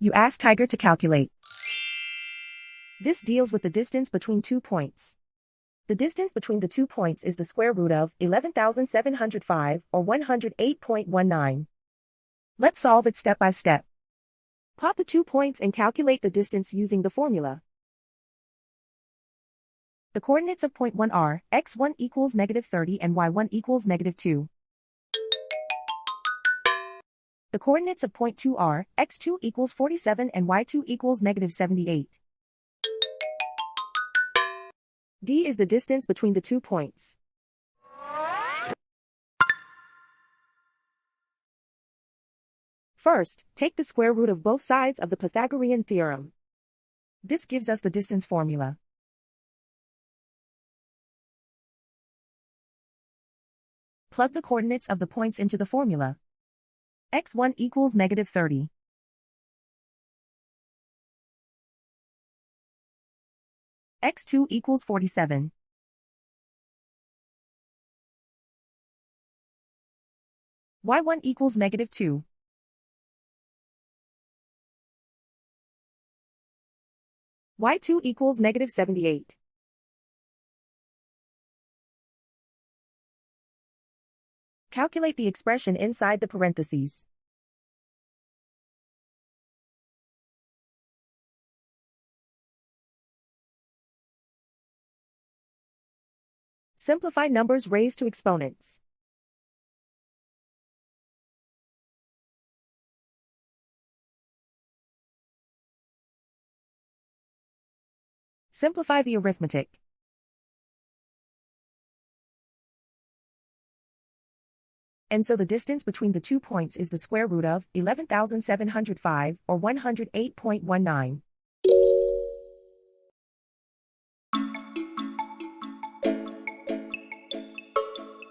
You ask Tiger to calculate. This deals with the distance between 2 points. The distance between the 2 points is the square root of 11,705 or 108.19. Let's solve it step by step. Plot the 2 points and calculate the distance using the formula. The coordinates of point 1 are x1 equals -30 and y1 equals -2. The coordinates of point 2 are x2 equals 47 and y2 equals -78. D is the distance between the 2 points. First, take the square root of both sides of the Pythagorean theorem. This gives us the distance formula. Plug the coordinates of the points into the formula. x1 equals -30. x2 equals 47. y1 equals -2. y2 equals -78. Calculate the expression inside the parentheses. Simplify numbers raised to exponents. Simplify the arithmetic. And so the distance between the 2 points is the square root of 11,705 or 108.19.